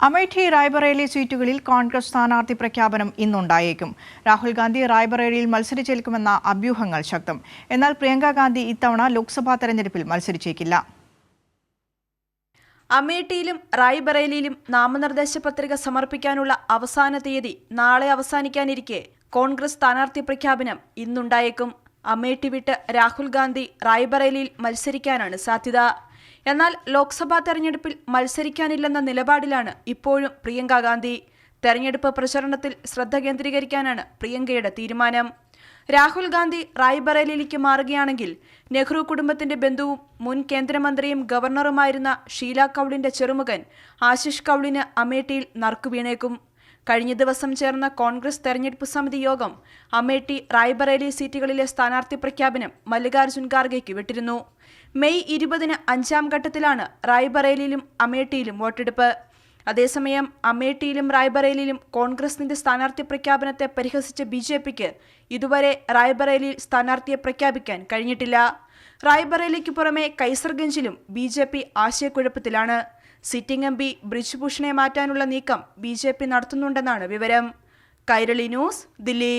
അമേഠി റായ്ബറേലി സീറ്റുകളിൽ കോൺഗ്രസ് സ്ഥാനാർത്ഥി പ്രഖ്യാപനം ഇന്നുണ്ടായേക്കും. രാഹുൽ ഗാന്ധി റായ്ബറേലിയിൽ മത്സരിച്ചേൽക്കുമെന്ന അഭ്യൂഹങ്ങൾ ശക്തം. എന്നാൽ പ്രിയങ്ക ഗാന്ധി ഇത്തവണ ലോക്സഭാ തെരഞ്ഞെടുപ്പിൽ മത്സരിച്ചേക്കില്ല. അമേഠിയിലും റായ്ബറേലിയിലും നാമനിർദ്ദേശ പത്രിക സമർപ്പിക്കാനുള്ള അവസാന തീയതി നാളെ അവസാനിക്കാനിരിക്കെ കോൺഗ്രസ് സ്ഥാനാർത്ഥി പ്രഖ്യാപനം ഇന്നുണ്ടായേക്കും. അമേഠി വിട്ട് രാഹുൽ ഗാന്ധി റായ്ബറേലിയിൽ മത്സരിക്കാനാണ് സാധ്യത. എന്നാൽ ലോക്സഭാ തെരഞ്ഞെടുപ്പിൽ മത്സരിക്കാനില്ലെന്ന നിലപാടിലാണ് ഇപ്പോഴും പ്രിയങ്ക ഗാന്ധി. തെരഞ്ഞെടുപ്പ് പ്രചരണത്തിൽ ശ്രദ്ധ കേന്ദ്രീകരിക്കാനാണ് പ്രിയങ്കയുടെ തീരുമാനം. രാഹുൽ ഗാന്ധി റായ്ബറേലിയിലേക്ക് മാറുകയാണെങ്കിൽ നെഹ്റു കുടുംബത്തിന്റെ ബന്ധുവും മുൻ കേന്ദ്രമന്ത്രിയും ഗവർണറുമായിരുന്ന ഷീല കൗളിന്റെ ചെറുമകൻ ആശിഷ് കൗളിന് അമേഠിയിൽ നറുക്കുവീണേക്കും. കഴിഞ്ഞ ദിവസം ചേർന്ന കോൺഗ്രസ് തെരഞ്ഞെടുപ്പ് സമിതി യോഗം അമേഠി റായ്ബറേലി സീറ്റുകളിലെ സ്ഥാനാർത്ഥി പ്രഖ്യാപനം മല്ലികാർജുൻ ഖാർഗെയ്ക്ക് വിട്ടിരുന്നു. മെയ് 20-ന് 5ാം ഘട്ടത്തിലാണ് റായ്ബറേലിയിലും അമേഠിയിലും വോട്ടെടുപ്പ്. അതേസമയം അമേഠിയിലും റായ്ബറേലിയിലും കോൺഗ്രസിന്റെ സ്ഥാനാർത്ഥി പ്രഖ്യാപനത്തെ പരിഹസിച്ച BJPക്ക് ഇതുവരെ റായ്ബറേലിയിൽ സ്ഥാനാർത്ഥിയെ പ്രഖ്യാപിക്കാൻ കഴിഞ്ഞിട്ടില്ല. റായ്ബറേലിക്ക് പുറമെ കൈസർഗഞ്ചിലും BJP ആശയക്കുഴപ്പത്തിലാണ്. സിറ്റിംഗ് MP ബ്രിജ്ഭൂഷണെ മാറ്റാനുള്ള നീക്കം BJP നടത്തുന്നുണ്ടെന്നാണ് വിവരം. കൈരളി ന്യൂസ്, ദില്ലി.